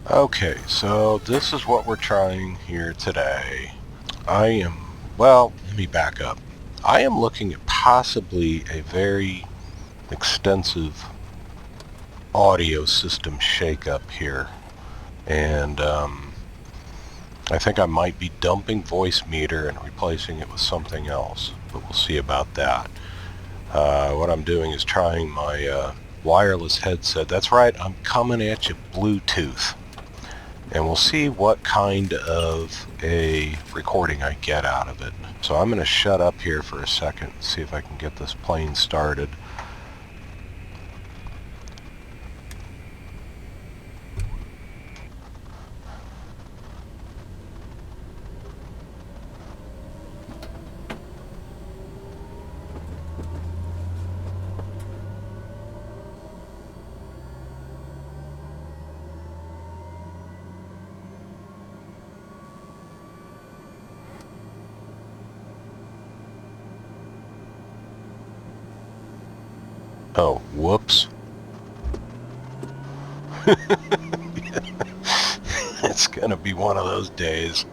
Okay, so this is what we're trying here today. Let me back up. I am looking at possibly a very extensive audio system shakeup here. And I think I might be dumping voice meter and replacing it with something else, but we'll see about that. What I'm doing is trying my wireless headset. That's right, I'm coming at you Bluetooth. And we'll see what kind of a recording I get out of it. So I'm going to shut up here for a second and see if I can get this plane started. Oh, whoops. It's going to be one of those days.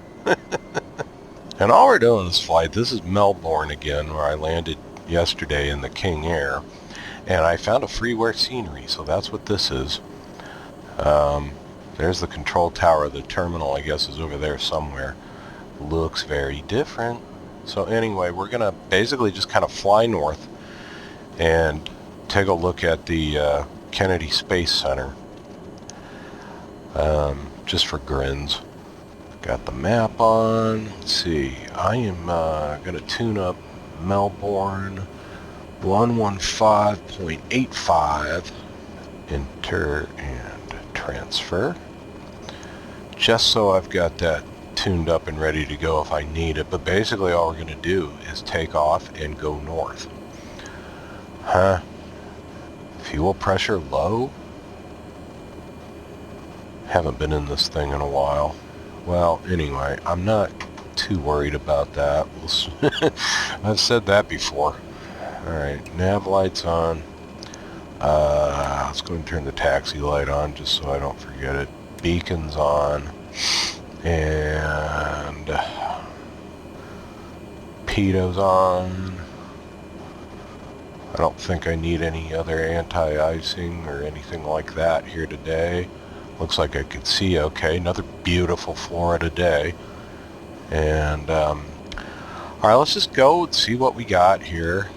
And all we're doing this flight, this is Melbourne again, where I landed yesterday in the King Air. And I found a freeware scenery, so that's what this is. There's the control tower. The terminal, I guess, is over there somewhere. Looks very different. So anyway, we're going to basically just kind of fly north and take a look at the Kennedy Space Center, just for grins. Got the map on. Let's see. I am going to tune up Melbourne 115.85. Enter and transfer. Just so I've got that tuned up and ready to go if I need it. But basically all we're going to do is take off and go north. Fuel pressure low? Haven't been in this thing in a while. Well, anyway, I'm not too worried about that. I've said that before. Alright, nav lights on. Let's go and turn the taxi light on just so I don't forget it. Beacons on. And pitos on. I don't think I need any other anti-icing or anything like that here today. Looks like I can see okay. Another beautiful Florida day. And, alright, let's just go and see what we got here.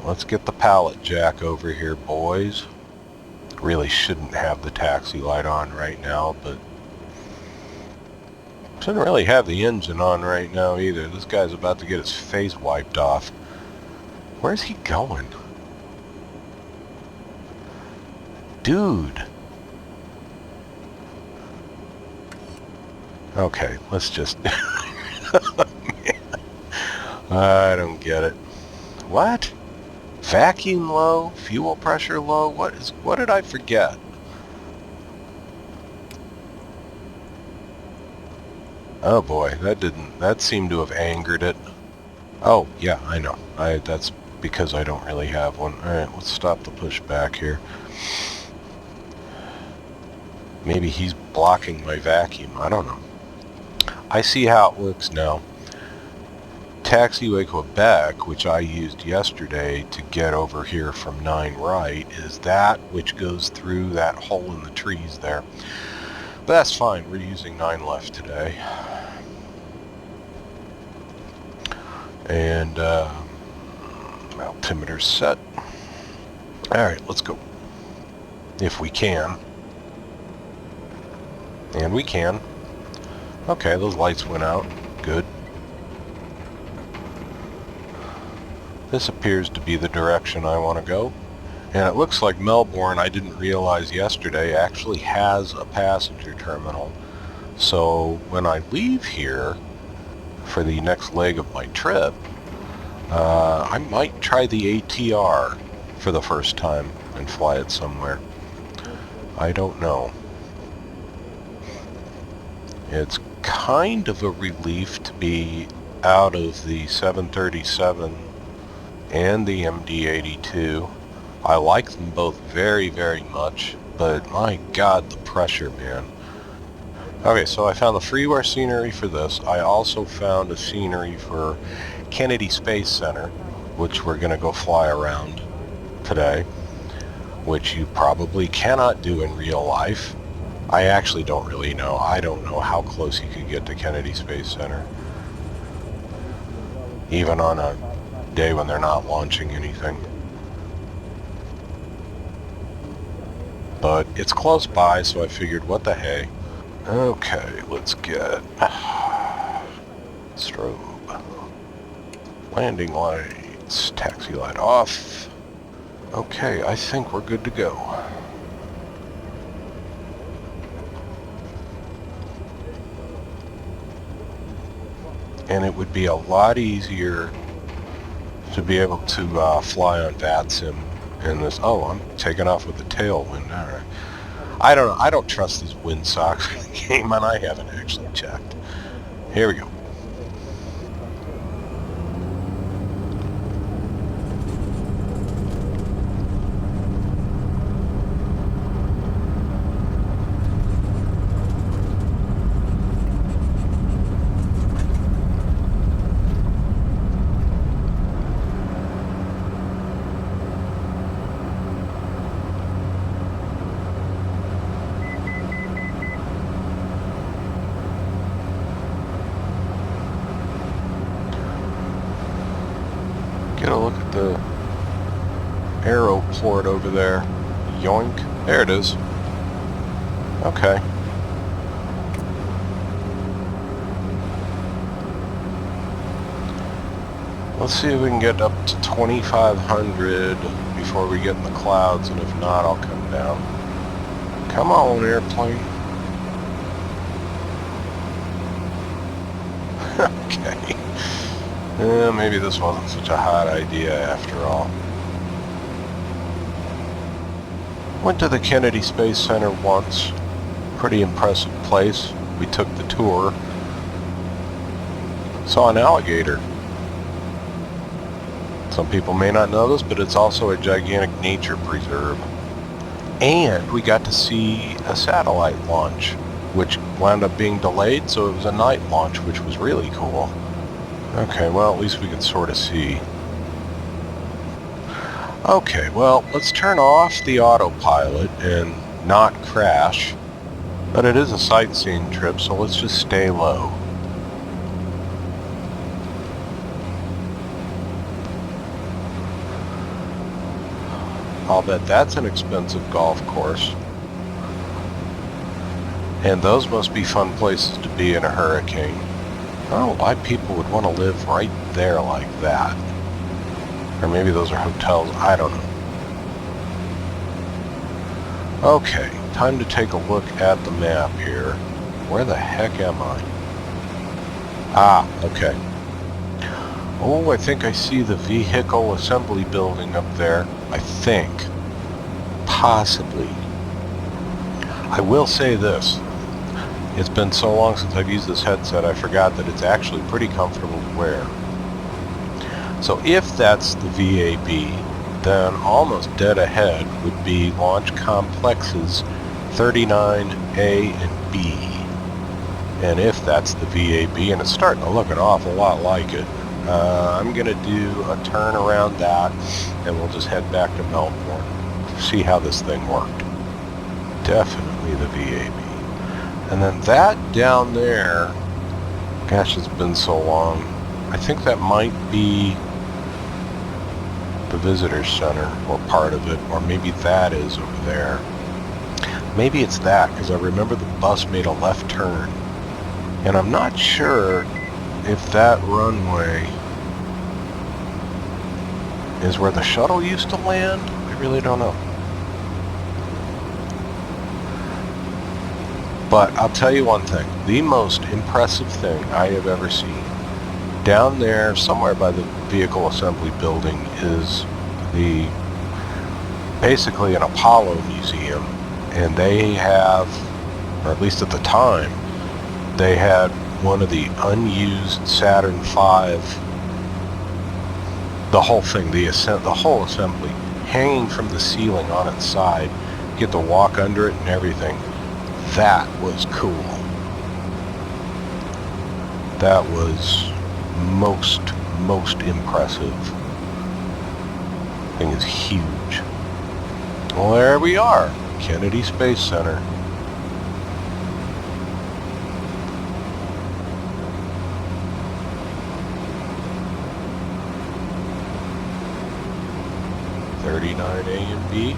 Let's get the pallet jack over here, boys. Really shouldn't have the taxi light on right now, but shouldn't really have the engine on right now either. This guy's about to get his face wiped off. Where's he going? Dude. Okay, let's just... I don't get it. What? Vacuum low? Fuel pressure low? What did I forget? Oh boy, that seemed to have angered it. Oh, yeah, I know. That's because I don't really have one. Alright, let's stop the pushback here. Maybe he's blocking my vacuum. I don't know. I see how it works now. Taxiway Quebec, which I used yesterday to get over here from 9 right, is that which goes through that hole in the trees there. But that's fine. We're using 9 left today. And altimeter's set. Alright, let's go. If we can. And we can. Okay, those lights went out. Good. This appears to be the direction I want to go. And it looks like Melbourne, I didn't realize yesterday, actually has a passenger terminal. So when I leave here for the next leg of my trip, I might try the ATR for the first time and fly it somewhere. I don't know. It's kind of a relief to be out of the 737 and the MD-82. I like them both very, very much. but my God, the pressure, man. Okay, so I found the freeware scenery for this. I also found a scenery for Kennedy Space Center, which we're going to go fly around today, which you probably cannot do in real life. I actually don't really know. I don't know how close you could get to Kennedy Space Center, even on a day when they're not launching anything. But it's close by, so I figured, what the hey. Okay, let's get strobe. Landing lights, taxi light off. Okay, I think we're good to go. And it would be a lot easier to be able to fly on VATSIM in this. Oh, I'm taking off with the tailwind. All right. I don't know. I don't trust these wind socks for the game, and I haven't actually checked. Here we go. Get a look at the aero port over there. Yoink. There it is. Okay. Let's see if we can get up to 2,500 before we get in the clouds, and if not, I'll come down. Come on, airplane. Okay. Maybe this wasn't such a hot idea after all. Went to the Kennedy Space Center once. Pretty impressive place. We took the tour. Saw an alligator. Some people may not know this, but it's also a gigantic nature preserve. And we got to see a satellite launch, which wound up being delayed, so it was a night launch, which was really cool. Okay, well, at least we can sort of see. Okay, well, let's turn off the autopilot and not crash. But it is a sightseeing trip, so let's just stay low. I'll bet that's an expensive golf course. And those must be fun places to be in a hurricane. I don't know why people would want to live right there like that. Or maybe those are hotels, I don't know. Okay, time to take a look at the map here. Where the heck am I? Ah, okay. Oh, I think I see the vehicle assembly building up there. I think. Possibly. I will say this. It's been so long since I've used this headset, I forgot that it's actually pretty comfortable to wear. So if that's the VAB, then almost dead ahead would be Launch Complexes 39A and B. And if that's the VAB, and it's starting to look an awful lot like it, I'm going to do a turn around that, and we'll just head back to Melbourne to see how this thing worked. Definitely the VAB. And then that down there, gosh, it's been so long. I think that might be the visitor center, or part of it, or maybe that is over there. Maybe it's that, because I remember the bus made a left turn. And I'm not sure if that runway is where the shuttle used to land. I really don't know. But I'll tell you one thing, the most impressive thing I have ever seen, down there somewhere by the vehicle assembly building, is basically an Apollo museum, and they have, or at least at the time, they had one of the unused Saturn V, the whole thing, the whole assembly, hanging from the ceiling on its side, get to walk under it and everything. That was cool. That was most impressive. Thing is huge. Well, there we are, Kennedy Space Center. A and B.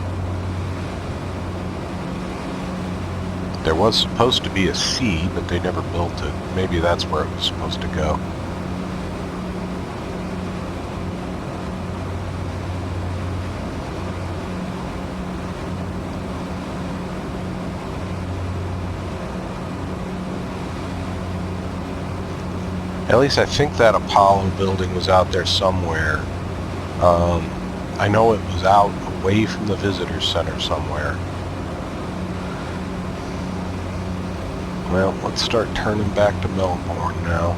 There was supposed to be a C, but they never built it. Maybe that's where it was supposed to go. At least I think that Apollo building was out there somewhere. I know it was out away from the visitor center somewhere. Well, let's start turning back to Melbourne now.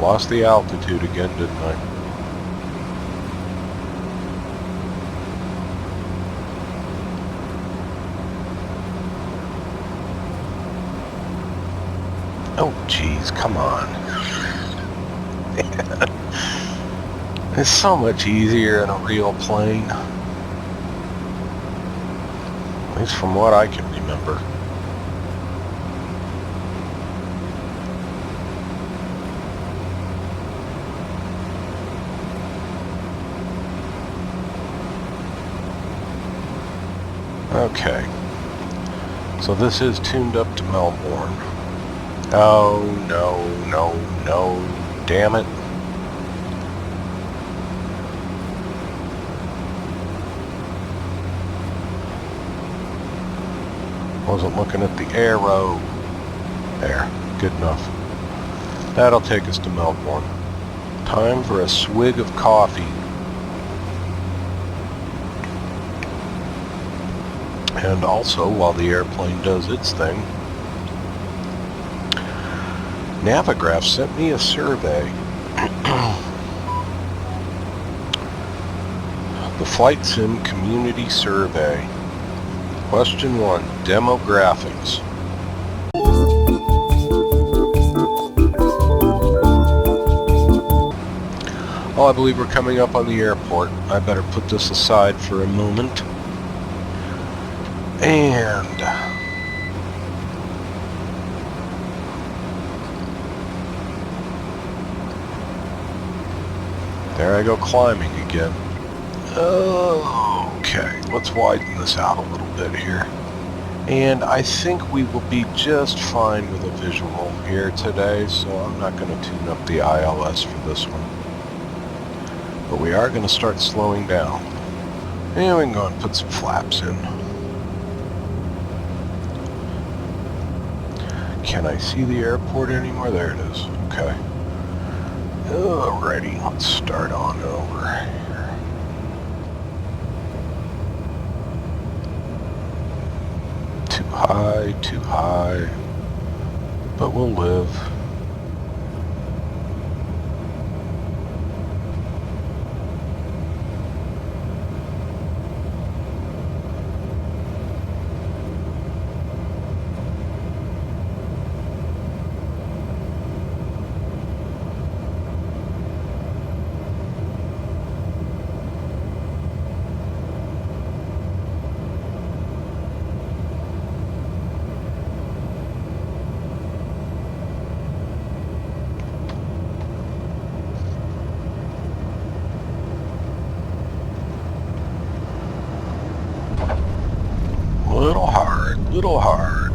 Lost the altitude again, didn't I? Oh, geez, come on. It's so much easier in a real plane. At least from what I can remember. Okay. So this is tuned up to Melbourne. Oh, no, damn it. Wasn't looking at the arrow. There, good enough. That'll take us to Melbourne. Time for a swig of coffee. And also, while the airplane does its thing, Navigraph sent me a survey. The Flight Sim Community Survey. Question 1, demographics. Oh, I believe we're coming up on the airport. I better put this aside for a moment. And there I go climbing again. Okay, let's widen this out a little bit here. And I think we will be just fine with a visual here today, so I'm not going to tune up the ILS for this one. But we are going to start slowing down. And we can go and put some flaps in. Can I see the airport anymore? There it is. Okay. Alrighty, let's start on over here. Too high, but we'll live. Little hard.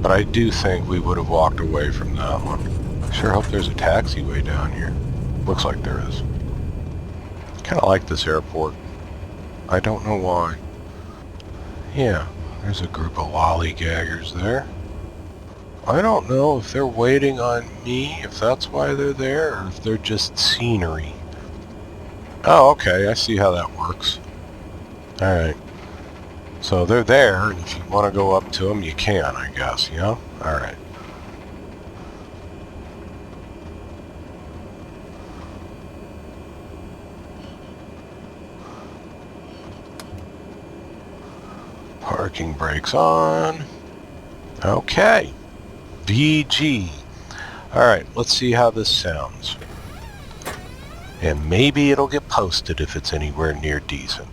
But I do think we would have walked away from that one. Sure hope there's a taxiway down here. Looks like there is. Kind of like this airport. I don't know why. Yeah, there's a group of lollygaggers there. I don't know if they're waiting on me, if that's why they're there, or if they're just scenery. Oh, okay, I see how that works. Alright. So they're there, and if you want to go up to them, you can, I guess, you know? Alright. Parking brakes on. Okay. VG. Alright, let's see how this sounds. And maybe it'll get posted if it's anywhere near decent.